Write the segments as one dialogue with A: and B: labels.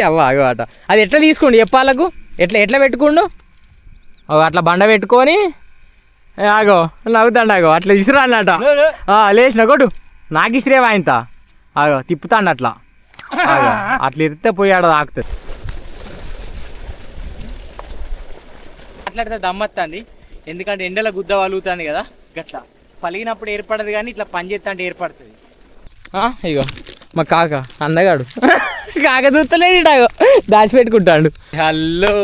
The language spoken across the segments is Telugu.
A: అవ్వ ఆగో అట అది ఎట్లా తీసుకోండి చెప్పాలకు ఎట్లా పెట్టుకోండు అట్లా బండ పెట్టుకొని ఆగో నవ్వుతాండు ఆగో అట్లా ఇసురా అన్నట లేచిన కొట్టు నాకు ఇసిరేవా ఇంత ఆగో తిప్పుతాండు అట్లా అట్లా ఇరితే పోయాడు తాకుతుంది మాట్లాడితే దమ్మత్తండి ఎందుకంటే ఎండల గుద్ద వలుగుతుంది కదా గట్లా పలిగినప్పుడు ఏర్పడదు కానీ ఇట్లా పని చేస్తా అంటే ఏర్పడుతుంది ఇగో మా కాక అందగాడు కాక చూస్తలేడు దాచిపెట్టుకుంటాడు హలో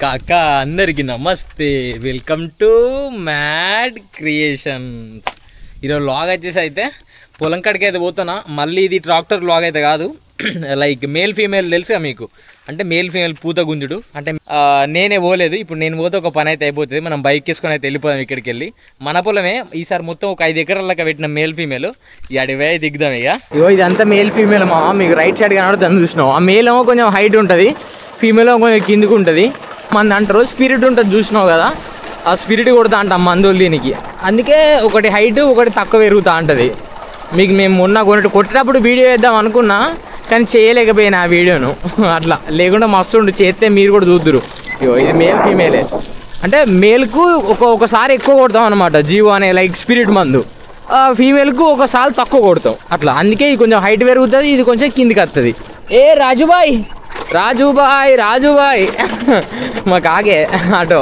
A: కాక అందరికి నమస్తే వెల్కమ్ టు మ్యాడ్ క్రియేషన్స్ ఈరోజు లాగ్ వచ్చేసి అయితే పొలం కాడికి అయితే పోతున్నా మళ్ళీ ఇది ట్రాక్టర్ లాగ్ అయితే కాదు లైక్ మేల్ ఫీమేల్ తెలుసుగా మీకు అంటే మేల్ ఫీమేల్ పూత గుంజుడు అంటే నేనే పోలేదు ఇప్పుడు నేను పోతే ఒక పని అయితే అయిపోతుంది మనం బైక్ వేసుకొని అయితే వెళ్ళిపోదాం ఇక్కడికి వెళ్ళి మన పొలమే ఈసారి మొత్తం ఒక 5 ఎకరాలకి పెట్టిన మేల్ ఫీమేల్ అడివే దిగుదాం ఇగో ఇదంతా మేల్ ఫీమేల్ మా మీకు రైట్ సైడ్ కనబడుతుంది చూసినావు ఆ మేల్ ఏమో కొంచెం హైట్ ఉంటుంది ఫీమేల్ ఏమో కొంచెం కిందికి ఉంటుంది మంది అంటారు స్పిరిట్ ఉంటుంది చూసినావు కదా ఆ స్పిరిట్ కొడతా అంటాం మందులు దీనికి అందుకే ఒకటి హైట్ ఒకటి తక్కువ పెరుగుతూ ఉంటుంది మీకు మేము మొన్న కొట్టినప్పుడు వీడియో వేద్దాం అనుకున్నా కానీ చేయలేకపోయినా ఆ వీడియోను అట్లా లేకుండా మస్తు ఉండు చేస్తే మీరు కూడా చూద్దురు ఇది మేల్ ఫీమేలే అంటే మేల్కు ఒకసారి ఎక్కువ కొడతాం అనమాట జీవో అనే లైక్ స్పిరిట్ మందు ఫీమేల్కు ఒకసారి తక్కువ కొడతాం అట్లా అందుకే ఇది కొంచెం హైట్ పెరుగుతుంది ఇది కొంచెం కిందికి వస్తుంది రాజుబాయ్ మా కాకే ఆటో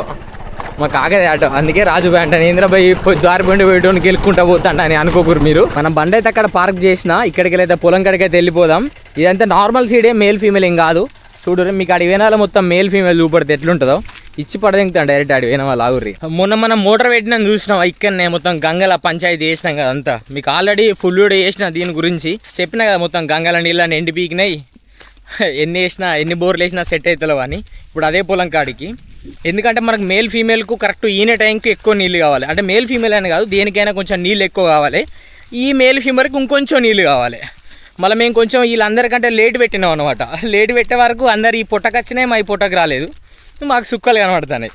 A: మా కాకదే ఆటో అందుకే రాజుబాయ్ అంటే ఇంద్రబాయ్ దారి బండి పోయేటోని గెలుక్కుంటా పోతాంట అని అనుకోకూరు మీరు మనం బండి అయితే అక్కడ పార్క్ చేసిన ఇక్కడికి అయితే పొలం కాడికి అయితే వెళ్ళిపోదాం ఇదంతా నార్మల్ సీడే మేల్ ఫీమేల్ ఏం కాదు చూడరు మీకు ఆడి వేనాల మొత్తం మేల్ ఫీమేల్ చూపడితే ఎట్లుంటుందో ఇచ్చి పడదింగుతాం డైరెక్ట్ ఆడి వేన వాళ్ళు ఆగుర్రి మొన్న మనం మోటార్ పెట్టినా చూసినాం ఇక్కడనే మొత్తం గంగల పంచాయతీ చేసినాం కదా అంతా మీకు ఆల్రెడీ ఫుల్ వీడియో చేసిన దీని గురించి చెప్పినా కదా మొత్తం గంగల నీళ్ళని ఎండి పీకినాయి ఎన్ని బోర్లు వేసినా సెట్ అవుతావు అని ఇప్పుడు అదే పొలం కాడికి ఎందుకంటే మనకు మేల్ ఫీమేల్కు కరెక్ట్ ఈయన టైంకి ఎక్కువ నీళ్ళు కావాలి అంటే మేల్ ఫీమేల్ అని కాదు దేనికైనా కొంచెం నీళ్ళు ఎక్కువ కావాలి ఈ మేల్ ఫీమేల్కి ఇంకొంచెం నీళ్ళు కావాలి మళ్ళీ మేము కొంచెం వీళ్ళందరికంటే లేట్ పెట్టినాం అనమాట లేట్ పెట్టే వరకు అందరు ఈ పొట్టకు వచ్చినాయి మా ఈ పొట్టకు రాలేదు మాకు సుక్కలు కనబడుతున్నాయి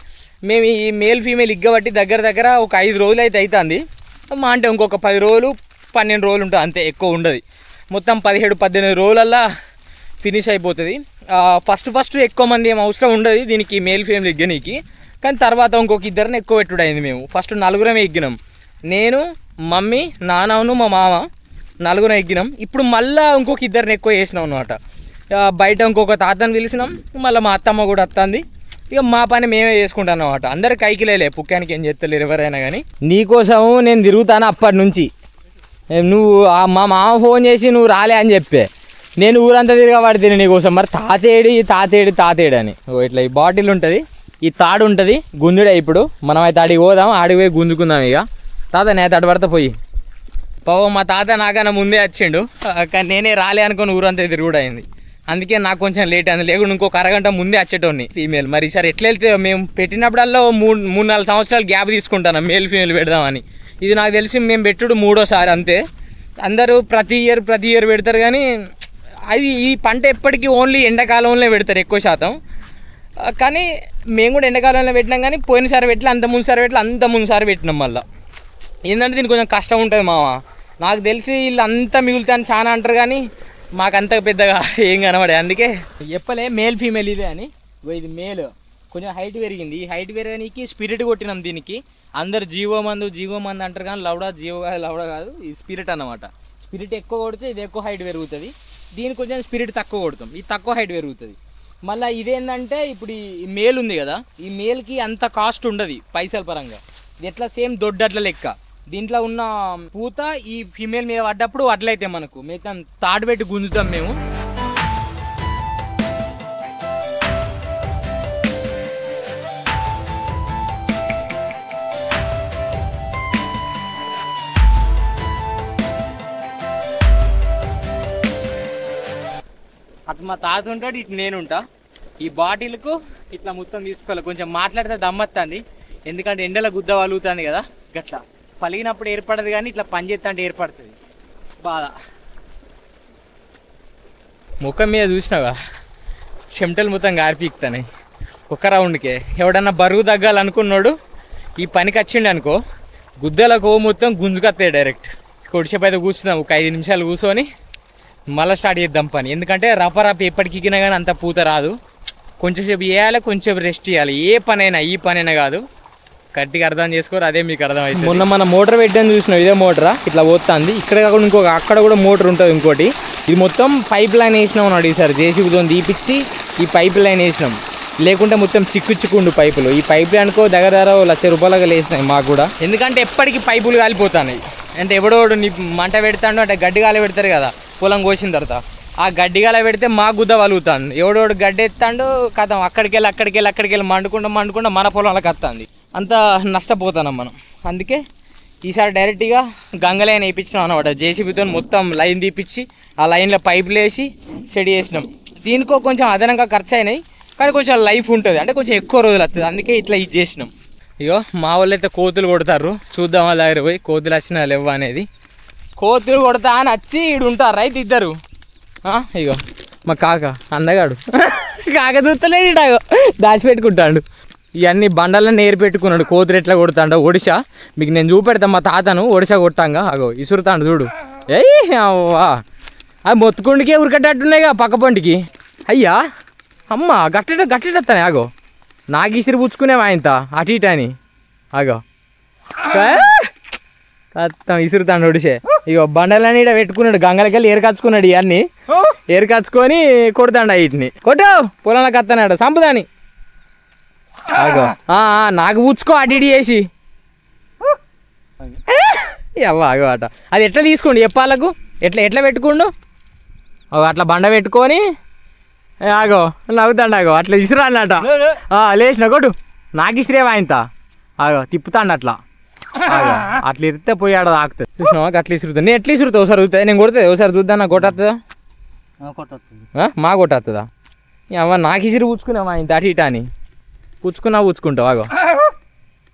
A: మేము ఈ మేల్ ఫీమేల్ ఇగ్గబట్టి దగ్గర ఒక 5 రోజులు అయితే అవుతుంది మా అంటే ఇంకొక 10 రోజులు 12 రోజులు ఉంటుంది అంతే ఎక్కువ ఉండదు మొత్తం 17-18 రోజులల్లా ఫినిష్ అయిపోతుంది ఫస్ట్ ఎక్కువ మంది ఏం అవసరం ఉండదు దీనికి మేల్ ఫీమేల్ ఎగ్గనీకి కానీ తర్వాత ఇంకొక ఇద్దరిని ఎక్కువ పెట్టుడైంది మేము ఫస్ట్ 4 ఎగ్గినాం నేను మమ్మీ నాన్నను మా మామ 4 ఎగ్గినాం ఇప్పుడు మళ్ళీ ఇంకొక ఇద్దరిని ఎక్కువ వేసినాం అనమాట బయట ఇంకొక తాతని పిలిచినాం మళ్ళీ మా అత్తమ్మ కూడా వస్తుంది ఇక మా పని మేమే చేసుకుంటాం అనమాట అందరు కైకిలేలే పుక్కానికి ఏం చేస్తలేరు ఎవరైనా కానీ నీకోసం నేను తిరుగుతాను అప్పటి నుంచి నువ్వు మా మామ ఫోన్ చేసి నువ్వు రాలే అని చెప్పే నేను ఊరంతా తిరగబడితే నీకోసం మరి తాతేడు అని ఇట్లా ఈ బాటిల్ ఉంటుంది ఈ తాడు ఉంటుంది గుంజుడే ఇప్పుడు మనం అయితే అడిగి పోదాం అడిగి పోయి గుంజుకుందాం ఇక తాత నేను అటు పడితే పోయి పాపం మా తాత నాకన్నా ముందే వచ్చిండు కానీ నేనే రాలే అనుకుని ఊరంతా తిరుగుడు అయింది అందుకే నాకు కొంచెం లేట్ అయింది లేకుండా ఇంకొక అరగంట ముందే వచ్చేటోని ఫీమేల్ మరి ఈసారి ఎట్లా వెళ్తే మేము పెట్టినప్పుడల్లా 3-4 సంవత్సరాలు గ్యాప్ తీసుకుంటాను మేల్ ఫీమేల్ పెడదామని ఇది నాకు తెలిసి మేము పెట్టుడు 3వ అంతే అందరూ ప్రతి ఇయర్ పెడతారు కానీ అది ఈ పంట ఎప్పటికీ ఓన్లీ ఎండాకాలంలో పెడతారు ఎక్కువ శాతం కానీ మేము కూడా ఎండాకాలంలో పెట్టినాం కానీ పోయినసారి పెట్టలే అంత ముందుసారి పెట్టినాం మళ్ళీ ఏంటంటే దీనికి కొంచెం కష్టం ఉంటుంది మామ నాకు తెలిసి వీళ్ళు అంతా మిగులుతాయని చాలా అంటారు కానీ మాకంత పెద్దగా ఏం కనబడే అందుకే చెప్పలే మేల్ ఫీమేల్ ఇదే అని ఇది మేల్ కొంచెం హైట్ పెరిగింది ఈ హైట్ పెరగడానికి స్పిరిట్ కొట్టినాం దీనికి అందరు జీవో మందు అంటారు కానీ లవడా కాదు ఈ స్పిరిట్ అన్నమాట స్పిరిట్ ఎక్కువ కొడితే ఇది ఎక్కువ హైట్ పెరుగుతుంది దీనికి కొంచెం స్పిరిట్ తక్కువ కొడతాం ఇది తక్కువ హైట్ పెరుగుతుంది మళ్ళీ ఇదేంటంటే ఇప్పుడు ఈ మేల్ ఉంది కదా ఈ మేల్కి అంత కాస్ట్ ఉండదు పైసల పరంగా ఇది ఎట్లా సేమ్ దొడ్డట్ల లెక్క దీంట్లో ఉన్న పూత ఈ ఫీమేల్ మీద పడ్డప్పుడు అట్లయితే మనకు మిగతా తాడు పెట్టి గుంజుతాం మేము అటు మా తాత ఉంటాడు ఇటు నేనుంటా ఈ బాటిల్కు ఇట్లా మొత్తం తీసుకోవాలి కొంచెం మాట్లాడితే దమ్మత్తండి ఎందుకంటే ఎండల గుద్ద వలుగుతుంది కదా గట్లా పలిగినప్పుడు ఏర్పడదు కానీ ఇట్లా పని చేస్తా అంటే ఏర్పడుతుంది బాధ ముఖం మీద చూసినావా చెమటలు మొత్తం గారిపీకుతాయి ఒక రౌండ్కే ఎవడన్నా బరువు తగ్గాలనుకున్నాడు ఈ పనికి వచ్చిండు అనుకో గుద్దలకు మొత్తం గుంజుకొస్తాయి డైరెక్ట్ కొడిసేపు అయితే కూర్చున్నాం ఒక 5 నిమిషాలు కూర్చొని మళ్ళీ స్టార్ట్ చేద్దాం పని. ఎందుకంటే రప ఎప్పటికినా కానీ అంత పూత రాదు. కొంచెంసేపు వేయాలి, కొంచెంసేపు రెస్ట్ చేయాలి. ఏ పనైనా ఈ పనైనా కాదు, గట్టిగా అర్థం చేసుకోరు. అదే మీకు అర్థమవుతుంది. మొన్న మన మోటార్ పెట్టాను చూసినాం, ఇదే మోటరా ఇట్లా పోతుంది. ఇక్కడ కాకుండా ఇంకొక అక్కడ కూడా మోటార్ ఉంటుంది ఇంకోటి. ఇది మొత్తం పైప్ లైన్ వేసినాం అన్నాడు ఈసారి. జేసీబీతో తీపిచ్చి ఈ పైప్ లైన్ వేసినాం. లేకుంటే మొత్తం చిక్కుండు పైపులు. ఈ పైప్ లైన్కో దగ్గర ₹1,00,000 వేసినాయి మాకు కూడా. ఎందుకంటే ఎప్పటికీ పైపులు కాలిపోతున్నాయి. అంటే ఎవడోడు నీ మంట పెడతాడు అంటే గడ్డి గాలి పెడతారు కదా పొలం కోసిన తర్వాత. ఆ గడ్డి గాలి పెడితే మా గుద్ద వలుగుతుంది. ఎవడోడు గడ్డి ఎత్తాడు కథం అక్కడికెళ్ళి మండుకుండా మన పొలంలోకి వస్తుంది. అంత నష్టపోతున్నాం మనం. అందుకే ఈసారి డైరెక్ట్గా గంగలైన్ వేయించినాం అనమాట. జేసీబీతో మొత్తం లైన్ తీపిచ్చి ఆ లైన్లో పైపులు వేసి సెట్ చేసినాం. దీనికో కొంచెం అదనంగా ఖర్చు అయినాయి, కానీ కొంచెం లైఫ్ ఉంటుంది. అంటే కొంచెం ఎక్కువ రోజులు వస్తుంది. అందుకే ఇట్లా ఇది చేసినాం. ఇగో మా వాళ్ళు అయితే కోతులు కొడతారు. చూద్దాం వాళ్ళ దగ్గర పోయి కోతులు వచ్చినా లేవు అనేది. కోతులు కొడతా అని వచ్చి ఈడు ఉంటారు రైతు ఇద్దరు. ఇగో మా కాక అందగాడు కాక చూస్తలేడు, ఇటాగో దాచిపెట్టుకుంటాడు. ఇవన్నీ బండలను నేరు పెట్టుకున్నాడు. కోతులు ఎట్లా కొడతాడు ఒడిశా. మీకు నేను చూపెడతాను మా తాతను ఒడిశా కొట్టాంగా. అగో ఇసురుతాడు చూడు. అవ్వా అది మొత్తుకుండికే ఉరికట్టట్టున్నాయిగా పక్క పంటికి. అయ్యా అమ్మ గట్టెడతానే. ఆగో నాకు ఇసిరి పుచ్చుకునేవా ఆయనత అటు ఇటు అని. ఆగో మొత్తం ఇసురుతాడు ఒడిసే. ఇగో బండలని ఇక్కడ పెట్టుకున్నాడు. గంగలకెళ్ళి ఏరకచ్చుకున్నాడు. ఇవన్నీ ఏరకచ్చుకొని కొడతాడు వీటిని. కొట్టు పొలంలోకి వస్తాడు సంపుదాని. ఆగో నాకు పుచ్చుకో అటు ఇటు చేసి. అవ్వ ఆగో అట అది ఎట్లా తీసుకోండి చెప్పాలకు. ఎట్లా పెట్టుకోండు. అట్లా బండ పెట్టుకొని ఆగో నవ్వుతాండు. ఆగో అట్లా ఇసురా అన్నట. లేచిన కొట్టు నాకు ఇసిరేవా ఆయనత. ఆగో తిప్పుతాండు అట్లా. అట్లా ఇరితే పోయాడు తాకుతుంది. చూసినావా అట్లా ఇసురుతుంది. నేను ఎట్లా ఇసురుతా ఒకసారి చూస్తుంది. నేను కొడుతుంది ఒకసారి చూద్దా. నాకు కొట్టేస్తుందా మా కొట్టేస్తుందా. అవ్వ నాకు ఇసిరి పుచ్చుకున్నావా ఆయన అటు ఇట అని. పుచ్చుకుంటావు.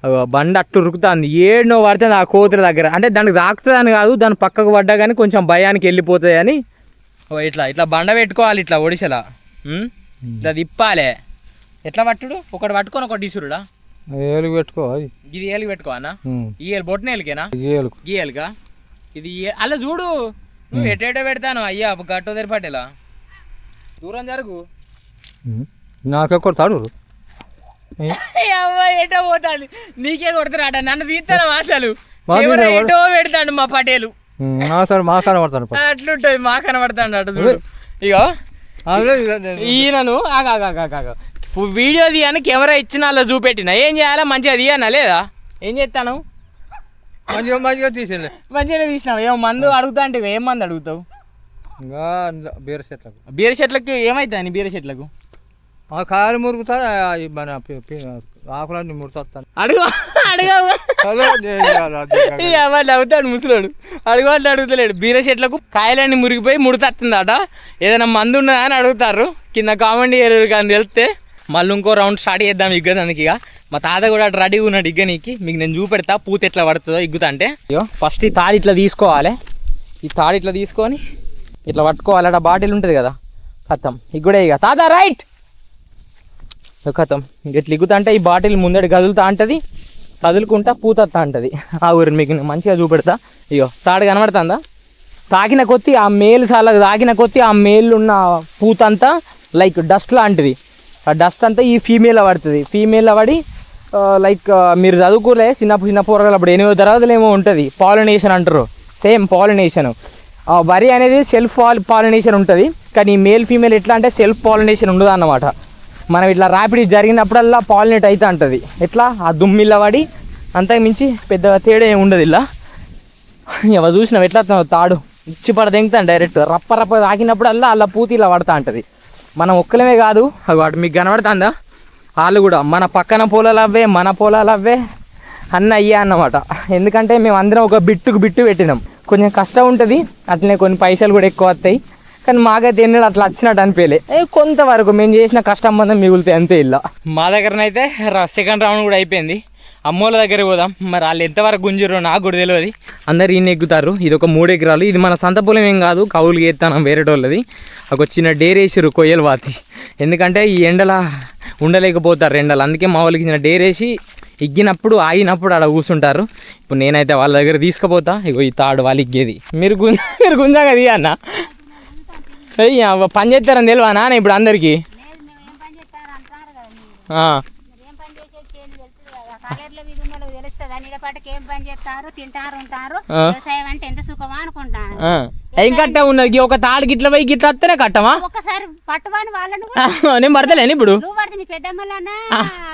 A: అగో బండి అట్టు ఉరుకుతుంది. ఏడునో పడుతుంది ఆ కోతుల దగ్గర. అంటే దానికి తాకుతుంది అని కాదు, దాని పక్కకు పడ్డా కానీ కొంచెం భయానికి వెళ్ళిపోతుంది అని. ఇట్లా బండ పెట్టుకోవాలి ఇట్లా ఒడిసెలా. ఇట్లా తిప్పాలి. ఎట్లా పట్టుడు ఒకటి పట్టుకొని ఒకటి ఇసురుడా.
B: ఏలుగు పెట్టుకోవాలి.
A: ఇది ఏలుగు పెట్టుకోవన్నా. ఈ ఏలు బొట్టిన ఏలుకేనా గీయలుగా ఇది. అలా చూడు నువ్వు ఎటేటో పెడతాను. అయ్యా గట్టో తెరిపట్టేలా దూరం జరుగు.
B: నాకే కొడతాడు.
A: ఎటో పోతాడు. నీకే కొడతారాట. నన్ను తీస్తాను అసలు. ఎటో పెడతాడు మా పటేలు.
B: మా కనబడతాను
A: అట్లుంటది. మా కనబడతాడు అటు చూడు. ఇగో ఈయనను వీడియో తీయని కెమెరా ఇచ్చిన అలా చూపెట్టిన. ఏం చేయాలా మంచిగా తీయనా లేదా. ఏం చేస్తాను మంచిగా తీసినావు. ఏమో మందు అడుగుతా అంటే ఏం మంది అడుగుతావు. బీర చెట్లకు ఏమైతుంది. బీర చెట్లకు
B: కాయలు మురుగుతారు. మన ఆకులన్నీ మురుతాను.
A: అవుతాడు ముసలోడు. అడుగుతలేడు. బీర చెట్లకు కాయలన్నీ మురిగిపోయి ముడతస్తుందట. ఏదైనా మందు ఉన్నదా అని అడుగుతారు. కింద కామెంట్ చేయరు. కానీ తెలిస్తే మళ్ళీ ఇంకో రౌండ్ స్టార్ట్ చేద్దాం ఇగ్గదానికి. ఇక మా తాత కూడా రెడీగా ఉన్నాడు ఇగ్గనీకి. మీకు నేను చూపెడతా పూత ఎట్లా పడుతుందో ఇగ్గుతా అంటే. ఫస్ట్ ఈ తాడు ఇట్లా తీసుకోవాలి. ఈ తాడు ఇట్లా తీసుకొని ఇట్లా పట్టుకోవాలి. అక్కడ బాటిల్ ఉంటుంది కదా కథం ఇగ్గుడే. ఇక తాత రైట్ కథం ఇట్లా ఇగ్గుతా అంటే ఈ బాటిల్ ముందడి కదులుతా ఉంటుంది. కదులుకుంటా పూత వస్తా ఉంటుంది. ఆ ఊరిని మీకు మంచిగా చూపెడతా. ఇగో తాడు కనబడుతుందా. తాకిన కొద్దీ ఆ మేలు చాలా తాకిన కొద్దీ ఆ మేలు ఉన్న పూత అంతా లైక్ డస్ట్ లాంటిది. ఆ డస్ట్ అంతా ఈ ఫీమేల్లో పడుతుంది. ఫీమేల్లో పడి లైక్ మీరు చదువుకోలే చిన్న పోరగాలు అప్పుడు 8వ తరగతిలో ఏమో ఉంటుంది పాలినేషన్ అంటారు. Same pollination. వరి అనేది సెల్ఫ్ పాలినేషన్ ఉంటుంది. కానీ మేల్ ఫీమేల్ ఎట్లా అంటే సెల్ఫ్ పాలినేషన్ ఉండదు అన్నమాట. మనం ఇట్లా ర్యాపిడ్ జరిగినప్పుడల్లా పాలినేట్ అవుతూ ఉంటుంది. ఎట్లా ఆ దుమ్మిల్ల పడి అంతకు మించి పెద్ద తేడా ఏమి ఉండదు. ఇలా ఇవ చూసినావు ఎట్లా తాడు ఇచ్చి తెంగుతాను డైరెక్ట్. రప్ప తాకినప్పుడల్లా అలా పూతి ఇలా పడుతూ ఉంటుంది. మనం ఒక్కలమే కాదు వాటి మీకు కనబడుతుందా వాళ్ళు కూడా మన పక్కన పొలాలు అవే మన పొలాలు అవే అన్నీ అయ్యా అన్నమాట. ఎందుకంటే మేము అందరం ఒక బిట్టు పెట్టినాం. కొంచెం కష్టం ఉంటుంది. అట్లనే కొన్ని పైసలు కూడా ఎక్కువ వస్తాయి. కానీ మాకైతే ఎన్నడూ అట్లా వచ్చినట్టు అనిపించలే. కొంతవరకు మేము చేసిన కష్టం మందం మిగులుతాయి అంతే. ఇలా మా దగ్గరనైతే సెకండ్ రౌండ్ కూడా అయిపోయింది. అమ్మోళ్ళ దగ్గర పోదాం. మరి వాళ్ళు ఎంతవరకు గుంజురో నాకు కూడా తెలియదు. అందరు ఈయన ఎక్కుతారు. ఇది ఒక 3 ఎకరాలు. ఇది మన సంత పొలం ఏం కాదు, కౌలుకి ఎత్తాను వేరేటోళ్ళది. ఒక చిన్న డేరేసిరు కొయ్యలు వాతి. ఎందుకంటే ఈ ఎండల ఉండలేకపోతారు ఎండలు. అందుకే మా వాళ్ళకి చిన్న డేరేసి ఇగ్గినప్పుడు ఆగినప్పుడు ఆడ కూర్చుంటారు. ఇప్పుడు నేనైతే వాళ్ళ దగ్గర తీసుకుపోతా. ఇగో ఈ తాడు వాళ్ళు ఇగ్గేది. మీరు గుంజా కదా అన్న పని చేస్తారని తెలివా నాన్న ఇప్పుడు అందరికి
C: ఏం పని చేస్తారు తింటారు ఉంటారు వ్యవసాయం అంటే ఎంత సుఖమా అనుకుంటాను
A: ఏం కట్ట ఉన్నది ఒక తాడు గిట్ల పోయి గిట్ల వస్తేనే కట్టమా
C: ఒక్కసారి పట్టువాని వాళ్ళని
A: నేను పడతలేను ఇప్పుడు
C: నువ్వు పడితే మీ పెద్దమ్మలన్నా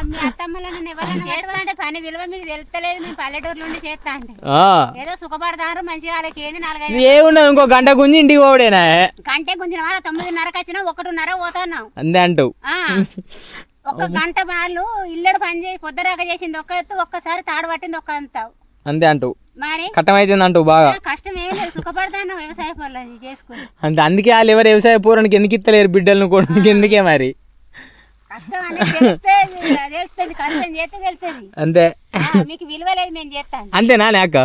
C: మీ అత్తమ్మలన్నా ఎవరైనా చేస్తా అంటే పని విలువ మీకు తెలుస్తలేదు మేము పల్లెటూరు నుండి చేస్తా అంటే ఏదో సుఖపడతారు మంచిగా వాళ్ళకి ఏంది 4-5
A: ఏమున్నది ఇంకో గంట గుంజి ఇంటికి పోవడేనా
C: గంటే గుంజిన వాళ్ళ 9:30కి వచ్చినా 1:30 పోతున్నావు
A: అంతే అంటావు
C: ఒక్క గంట వాళ్ళు ఇల్లడు పని చేసి పొద్దురాక చేసింది ఒక్క ఎత్తు ఒక్కసారి తాడు పట్టింది ఒక్క అంతావు
A: అంతే అంటావు
C: మరి
A: కట్టమైతుంది అంటావు బాగా
C: కష్టం ఏం లేదు సుఖపడతాను వ్యవసాయ పనులు చేసుకుని
A: అంతే అందుకే వాళ్ళు ఎవరు వ్యవసాయ పూరానికి ఎందుకు ఇస్తలేరు బిడ్డలను కూడా ఎందుకే మరి
C: కష్టం అనేది తెలుస్తుంది కష్టం చేస్తే తెలుస్తుంది
A: అంతే
C: మీకు విలువ లేదు మేము చేస్తాను
A: అంతేనా నాక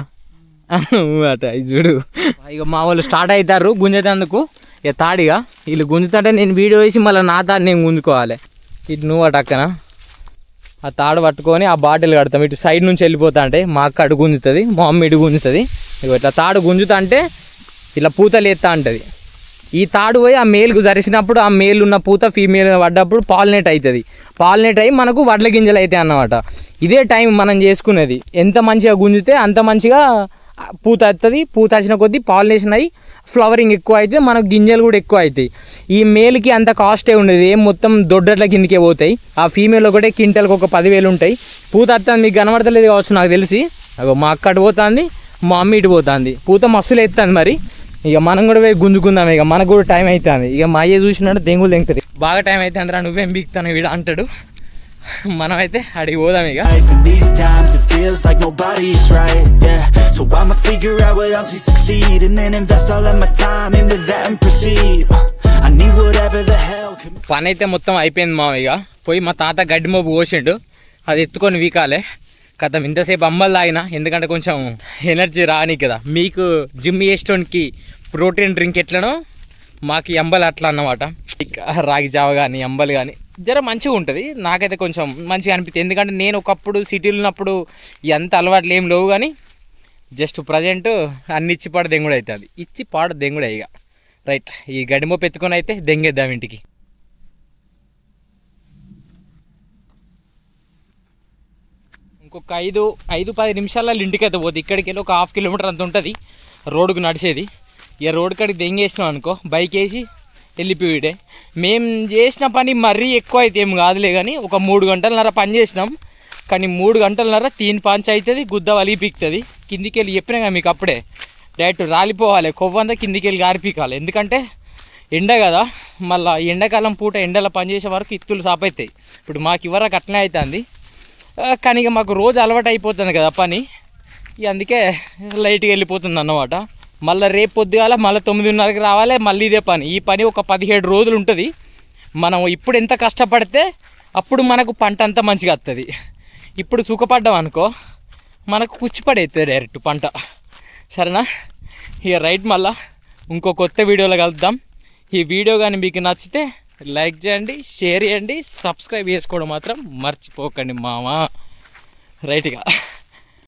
A: అట చూడు ఇక మా వాళ్ళు స్టార్ట్ అవుతారు గుంజేందుకు ఇక తాడిగా వీళ్ళు గుంజుతుంటే నేను వీడియో వేసి మళ్ళీ నా తాడు నేను గుంజుకోవాలి ఇటు నువ్వు అటు అక్కన ఆ తాడు పట్టుకొని ఆ బాటిల్ కడతాం ఇటు సైడ్ నుంచి వెళ్ళిపోతా అంటే మా అక్క అటు గుంజుతుంది మా మమ్మీ ఇటు గుంజుతుంది ఇక ఇట్లా తాడు గుంజుతా అంటే ఇలా పూతలు ఎత్తా ఉంటుంది ఈ తాడు పోయి ఆ మేలుకు జరిసినప్పుడు ఆ మేలు ఉన్న పూత ఫీమేల్ పడ్డప్పుడు పాలినేట్ అవుతుంది పాలినేట్ అయ్యి మనకు వడ్ల గింజలు అవుతాయి అన్నమాట ఇదే టైం మనం చేసుకునేది ఎంత మంచిగా గుంజితే అంత మంచిగా పూత వస్తుంది పూత వచ్చిన కొద్దీ పాలినేషన్ అయ్యి ఫ్లవరింగ్ ఎక్కువ అయితే మనకు గింజలు కూడా ఎక్కువ అవుతాయి ఈ మేల్కి అంత కాస్టే ఉండేది ఏం మొత్తం దొడ్డట్ల కిందకే పోతాయి ఆ ఫీమేల్ ఒకటే క్వింటల్కి ఒక 10,000 ఉంటాయి పూత వస్తుంది మీకు కనబడతలేదు కావచ్చు నాకు తెలిసి అగో మా అక్క అటు పోతుంది మా అమ్మ ఇటు పోతుంది పూత మస్తులు ఎత్తుంది మరి ఇక మనం కూడా పోయి గుంజుకుందాం ఇక మనకు కూడా టైం అవుతుంది ఇక మా అయ్యే చూసినట్టు దెంగులు దెంగుతుంది బాగా టైం అయితే అందరూ నువ్వేం బీక్తాను వీడు అంటాడు మనమైతే అడిగి పోదాం ఇక
D: these times it feels like nobody's right, yeah. So I'ma figure out what else we succeed and then invest all of my time into that and proceed. I need whatever the hell can...
A: పని అయితే మొత్తం అయిపోయింది మా ఇక పోయి మా తాత గడ్డి మోపు పోసిండు అది ఎత్తుకొని వీకాలే కథం ఇంతసేపు అమ్మలు తాగిన ఎందుకంటే కొంచెం ఎనర్జీ రాని కదా మీకు జిమ్ చేసేటోనికి ప్రోటీన్ డ్రింక్ ఎట్లనో మాకు అంబలు అట్లా అన్నమాట రాగి జావ కానీ అంబలు కానీ జర మంచిగా ఉంటుంది నాకైతే కొంచెం మంచిగా అనిపిస్తుంది ఎందుకంటే నేను ఒకప్పుడు సిటీలో ఉన్నప్పుడు ఎంత అలవాట్లు ఏం లేవు కానీ జస్ట్ ప్రజెంట్ అన్ని ఇచ్చి పాడు దెంగుడు అవుతుంది ఇచ్చి పాడు దెంగుడు ఇక రైట్ ఈ గడిమోపు ఎత్తుకొని అయితే దెంగేద్దాం ఇంటికి ఇంకొక 5-10 నిమిషాల్లో ఇంటికి అయితే పోతుంది ఇక్కడికి వెళ్ళి ఒక 1/2 కిలోమీటర్ అంత ఉంటుంది రోడ్డుకు నడిచేది ఇక రోడ్డు కాడికి దెంగేసినాం అనుకో బైక్ వేసి వెళ్ళిపోయాడే మేము చేసిన పని మరీ ఎక్కువ అయితే ఏం కాదులే కానీ ఒక 3 గంటలన్నర పని చేసినాం కానీ 3 గంటలన్నర తీని పంచ అవుతుంది గుద్ద వలిగి పీకుతుంది కిందికి వెళ్ళి చెప్పినా కదా మీకు అప్పుడే డైరెక్ట్ రాలిపోవాలి కొవ్వంతా కిందికి వెళ్ళి గారిపీకాలి ఎందుకంటే ఎండ కదా మళ్ళీ ఎండాకాలం పూట ఎండలో పని చేసే వరకు ఇత్తులు సాపవుతాయి ఇప్పుడు మాకు ఇవరకు అట్లనే అవుతుంది కానీ ఇక మాకు రోజు అలవాటు అయిపోతుంది కదా పని ఇక అందుకే లైట్గా వెళ్ళిపోతుంది అన్నమాట మళ్ళీ రేపు పొద్దుగాల మళ్ళీ 9:30కి రావాలి మళ్ళీ ఇదే పని ఈ పని ఒక 17 రోజులు ఉంటుంది మనం ఇప్పుడు ఎంత కష్టపడితే అప్పుడు మనకు పంట అంతా మంచిగా వస్తుంది ఇప్పుడు సుఖపడ్డాం అనుకో మనకు కుచ్చిపడేస్తుంది డైరెక్ట్ పంట సరేనా ఇక రైట్ మళ్ళీ ఇంకో కొత్త వీడియోలో కలుద్దాం ఈ వీడియో కానీ మీకు నచ్చితే లైక్ చేయండి షేర్ చేయండి సబ్స్క్రైబ్ చేసుకోవడం మాత్రం మర్చిపోకండి మామ రైట్గా